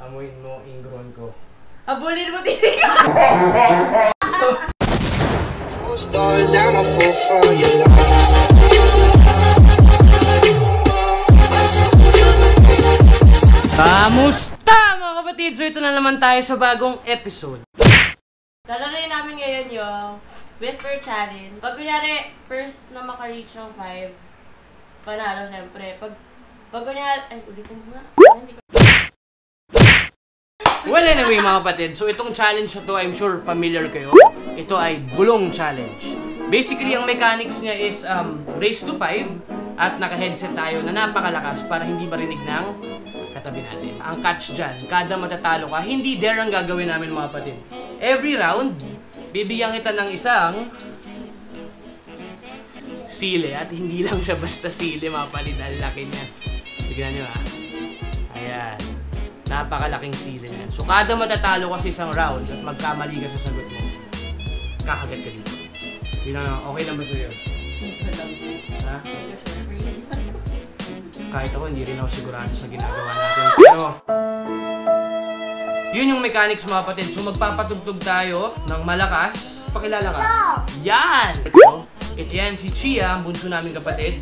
Amuin mo ingron ko. Habulin mo titi ko! Kamusta mga kapatid? So ito na naman tayo sa bagong episode. Lalaroin namin ngayon yung Whisper Challenge. Pag kunyari, first na maka-reach ng 5, panalo syempre. Pag kunyari, ay ulitin mo nga. Well anyway mga kapatid, so itong challenge na to, I'm sure familiar kayo. Ito ay bulong challenge. Basically, ang mechanics niya is race to 5 at naka-headset tayo na napakalakas para hindi marinig ng katabi natin. Ang catch dyan, kada matatalo ka, hindi dare ang gagawin namin mga kapatid. Every round, bibigyan kita ng isang sili at hindi lang siya basta sili mga kapatid, ang laki niya. Tignan nyo ha. Ayan. Napakalaking sili niyan. So kada matatalo ka sa isang round at magkamali ka sa sagot mo, kakagat ka dito. Yun lang, okay lang ba sa'yo? Ha? Kahit ako, hindi rin ako sigurado sa ginagawa natin. Pero, yun yung mechanics mga kapatid. So magpapatugtog tayo ng malakas. Pakilala ka. Yan! Ito yan, si Chia, ang bunso naming kapatid.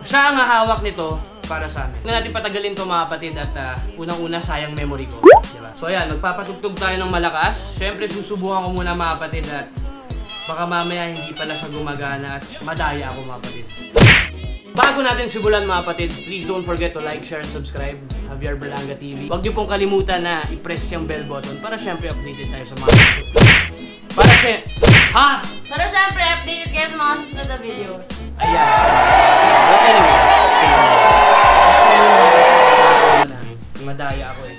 Siya ang hawak nito para sa amin. Huwag na natin patagalin to mga kapatid at unang-una sayang memory ko. Diba? So ayan, magpapatugtog tayo ng malakas. Siyempre susubukan ko muna mga kapatid at baka mamaya hindi pala siya gumagana at madaya ako mga kapatid. Bago natin simulan mga kapatid, please don't forget to like, share, and subscribe Javier Berlanga TV. Huwag niyo pong kalimutan na i-press yung bell button para syempre updated tayo sa mga Para syempre updated kayo sa mga susunod na videos. Ayan. But anyway, madaya ako eh.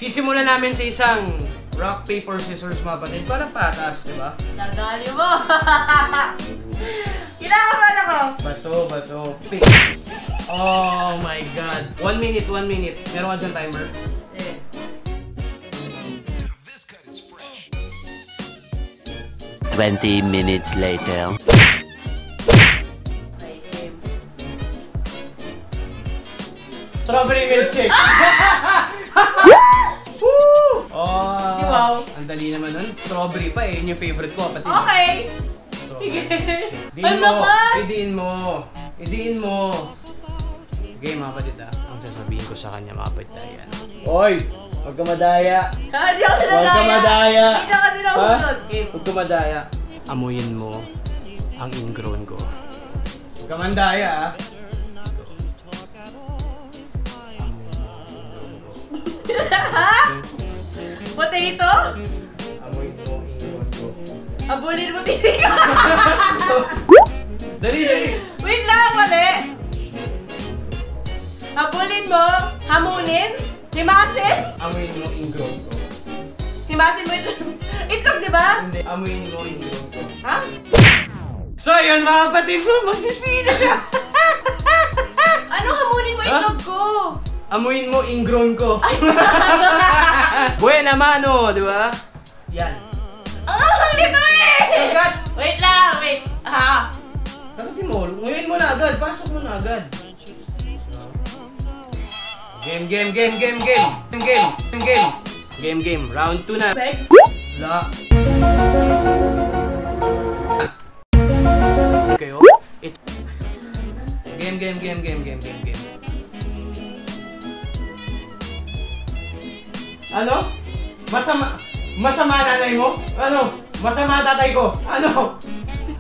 Sisimulan namin sa isang rock, paper, scissors mga kapatid para patas, di ba? Dadali mo! Kinakabahan ako! Bato, pick. Oh my god. 1 minute. Meron ka dyan timer? Eh. Twenty minutes later. Okay, game. Strawberry milkshake! Oh, wow. Ang dali naman nun. Strawberry pa eh. Yun yung favorite ko, kapatid. Okay! Sige. Ano ka? Idiin mo. Okay, mga kapatid ah. Ang sasabihin ko sa kanya, mga kapatid ah. Yan. Oy! Huwag ka madaya. Hindi ako sinadaya. Huwag ka madaya. Hindi ka kasi nahulog. Huwag ka madaya. Amuyin mo ang ingrown ko. Huwag ka mandaya ah. Potato? Amuyin mo ang ingrown ko. Habulin mo titi ko. Dali! Wait lang, mali. Habulin mo, hamunin, himasin. Amuyin mo ang ingrown ko. Himasin mo itlog. Itlog, di ba? Hindi, amuyin mo ang ingrown ko. Ha? So ayun mga kapatid, so magsisino siya. Ano hamunin mo itlog ko? Amuyin mo ingrown ko. Buena mano, di ba? Yan. Ang ahang nito eh! Agad! Wait lang, wait. Ha? Tagatin mo, ngayon mo na agad, pasok mo na agad. Game. Round 2 na. Beg? La. Kayo? Ito. Game. Ano? Masama nanay mo? Ano? Masama tatay ko? Ano?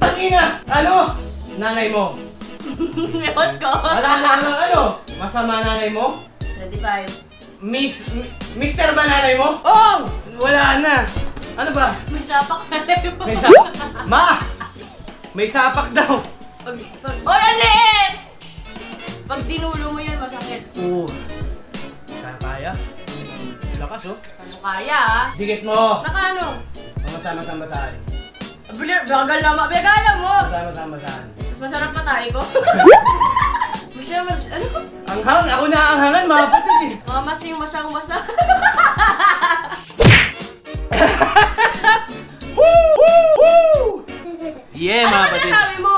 Tangina! Ano? Nanay mo? Ewan ko. Ano? Masama nanay mo? 25. Mister ba nanay mo? Oh! Wala na. Ano ba? May sapak na rin mo. May sapak? Ma! May sapak daw. Oy, ang liit! Pag dinulo mo yan, masakit. Oo. Kaya? Lakas oh. Ano kaya ah? Dikit mo. Nakano? Masama-sambasahan. Bagala mo! Masama-sambasahan. Mas masarap pa tayo ko. Ano ko? Anghang! Ako na anghangan mga kapatid eh. Mamas yung masang-masa. Yeah, Ano mga ba kapatid. sinasabi mo?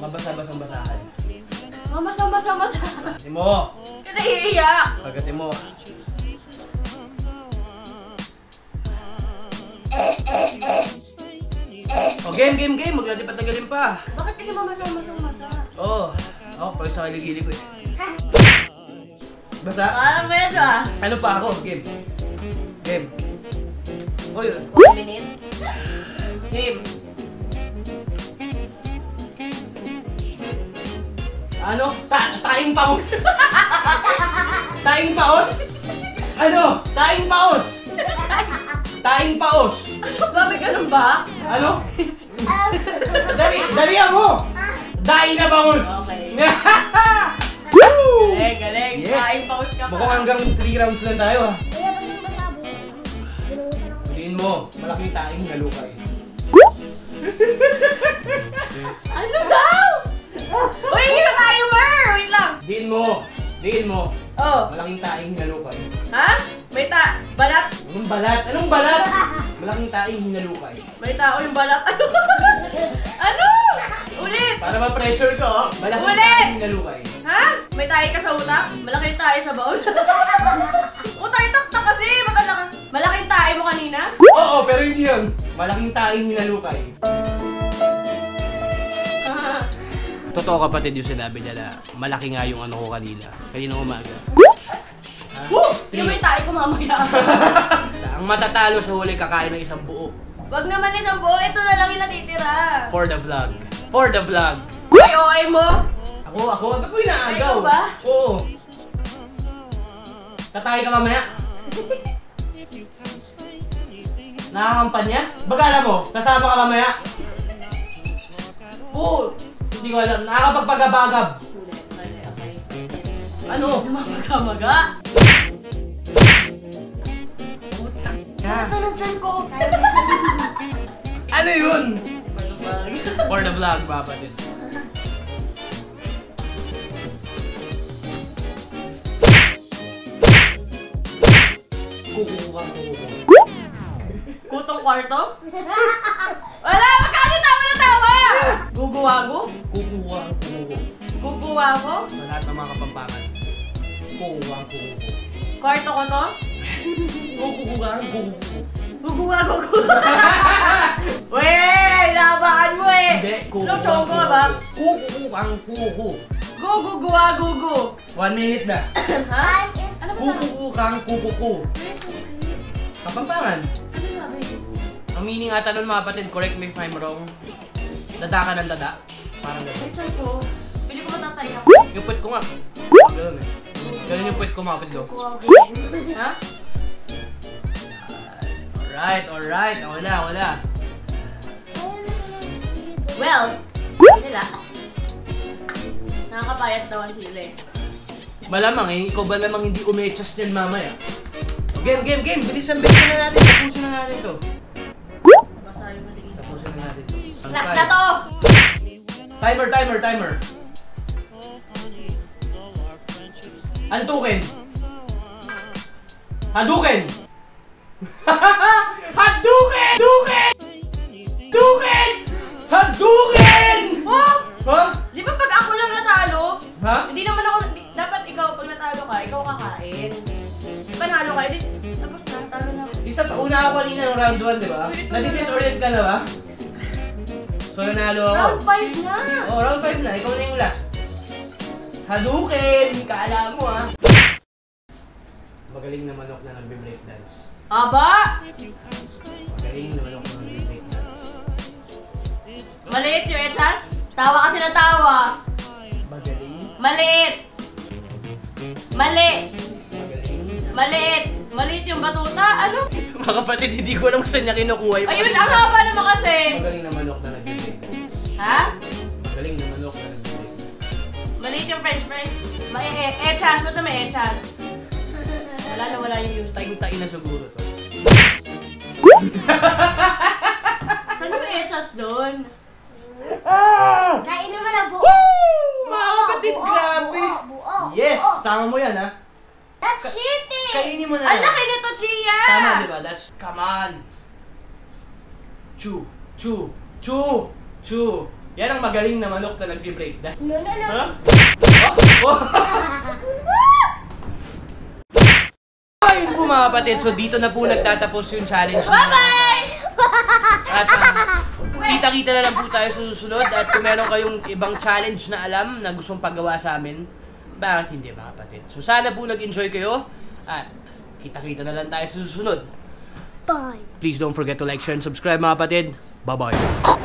Mabasa-basang basahan. Mamasa Masa. Pagkatin mo. Kasi iiyak. Pagkatin mo. Oh, game. Huwag natin patagalin pa. Bakit kasi masa? Oo. Ako, pag sa kiligili ko eh. Basta? Parang medyo Ano pa ako? Game. O yun. 1 minute. Game. Ano? Taing paus? Taing paus? Ano? Taing paus? Taing paus? Ba, may ganun ba? Ano? Dalihan mo! Daing na bangus! Okay. Woo! Galing. Yes. Kain paus ka pa. Mukhang hanggang 3 rounds lang tayo ha. Kaya kasi masabo. Binuhusan ako. Huliin mo, malaking taing nalukay. Ano daw? Uy, yung timer! Wait lang. Diin mo. Oh. Malaking taing hinalukay. Ha? May balat? Anong balat? Anong balat? Malaking taing hinalukay. May tao yung balat. Ano? Ano? Ulit! Para ma-pressure ko, oh. Malaking Ulit! taing hinalukay. Ha? May tayo ka sa utak? Malaking tayo sa baon? Utay takta kasi! Matalakas. Malaking tayo mo kanina? Oo, pero hindi yun. Malaking taing hinalukay. Totoo kapatid yung sinabi niya na malaki nga yung ano ko kaninang umaga. Ha? Woo! Yung may tayo ko mamaya. Ang matatalo sa huli kakain ng isang buo. Wag naman isang buo, ito na lang yung natitira. For the vlog. Uy, okay mo? Ako, ba't ko inaagaw? Ikaw ba? Oo. Tatay ka mamaya. Nakakampanya? Bagala mo, kasama ka mamaya. Oo. Hindi ko alam, nakakapagpagabagab. Okay. Ano? Namamaga-maga. Sakit na ng tiyan ko. Ano yun? For the vlog, kapatid. Kukuha. Kutong kwarto? Wala! Magkano tawa na tawa? Guguwago? Kukuha. Guguwago? Sa lahat ng mga kapampangan. Kukuha. Kwarto ko to? Kukuha. Guguwago ko. Wey! Labakan mo eh! Hindi, Anong chongo ka ba? Kuku. Guguwagugu. 1 minute na. Ha? Time is... Ano ba sabi? Kuku. Kapampangan. Ano sabi? Ang meaning ata nun mga kapatid, correct me if I'm wrong. Dada ka ng dada. Parang Ay, gano'n. tiyan ko. Pili ko matatay ako. Yung puwet ko nga. Gano'n eh. Gano'n yung puwet ko mga kapatid ko. Ha? Alright. Wala. Well, sabi nila, nakakapayat daw ang sila eh. Malamang eh, ikaw ba namang hindi umechas yan mamaya? Game. Bilisan na natin. Tapusin na natin to. Basa yung maliit. Tapusin na natin to. Last na to! Timer. Antukin! Hadukin! Hadukin! Oh! Ha? Di ba pag ako lang natalo, Ha? hindi naman ako, dapat ikaw pag natalo ka, ikaw kakain. Panalo ka, tapos na, talo na ako. Isa pa, una ako kanina ng round 1, di ba? Nadidisorient ka na ba? So, nanalo ako. Round 5 na! Oh, round 5 na. Ikaw na yung last. Hadukin! Kaala mo, ha? Magaling na manok na nagbe-breakdance. Aba! Magaling na manok na nagbe-breakdance. Maliit yung echas. Tawa kasi na tawa. Magaling. Maliit! Magaling. Maliit yung batuta. Ano? Mga kapatid, hindi ko alam saan niya kinukuha yung Ayun, ang haba naman kasi. Magaling na manok na nagbe-breakdance. Ha? Magaling na manok na nagbe-breakdance. Maliit yung french fries. May echas. Basta may echas. Wala yung use. Taing-tain na siguro to. Saan yung echas doon? Kain naman na buo. Mga kapatid, grabe! Buo. Yes! Tama mo yan, ha? That's cheating! Kainin mo na Ang yan. laki nito, Chia! Tama, di ba? That's... Come on! Chew! Yan ang magaling na manok na nagbe-breakdance. No. Ha? mga kapatid, so dito na po nagtatapos yung challenge. Bye-bye! At kita-kita na lang po tayo sa susunod. At kung meron kayong ibang challenge na alam na gustong paggawa sa amin, bakit hindi mga kapatid? So sana po nag-enjoy kayo. At kita-kita na lang tayo sa susunod. Bye. Please don't forget to like, share, and subscribe mga kapatid. Bye-bye.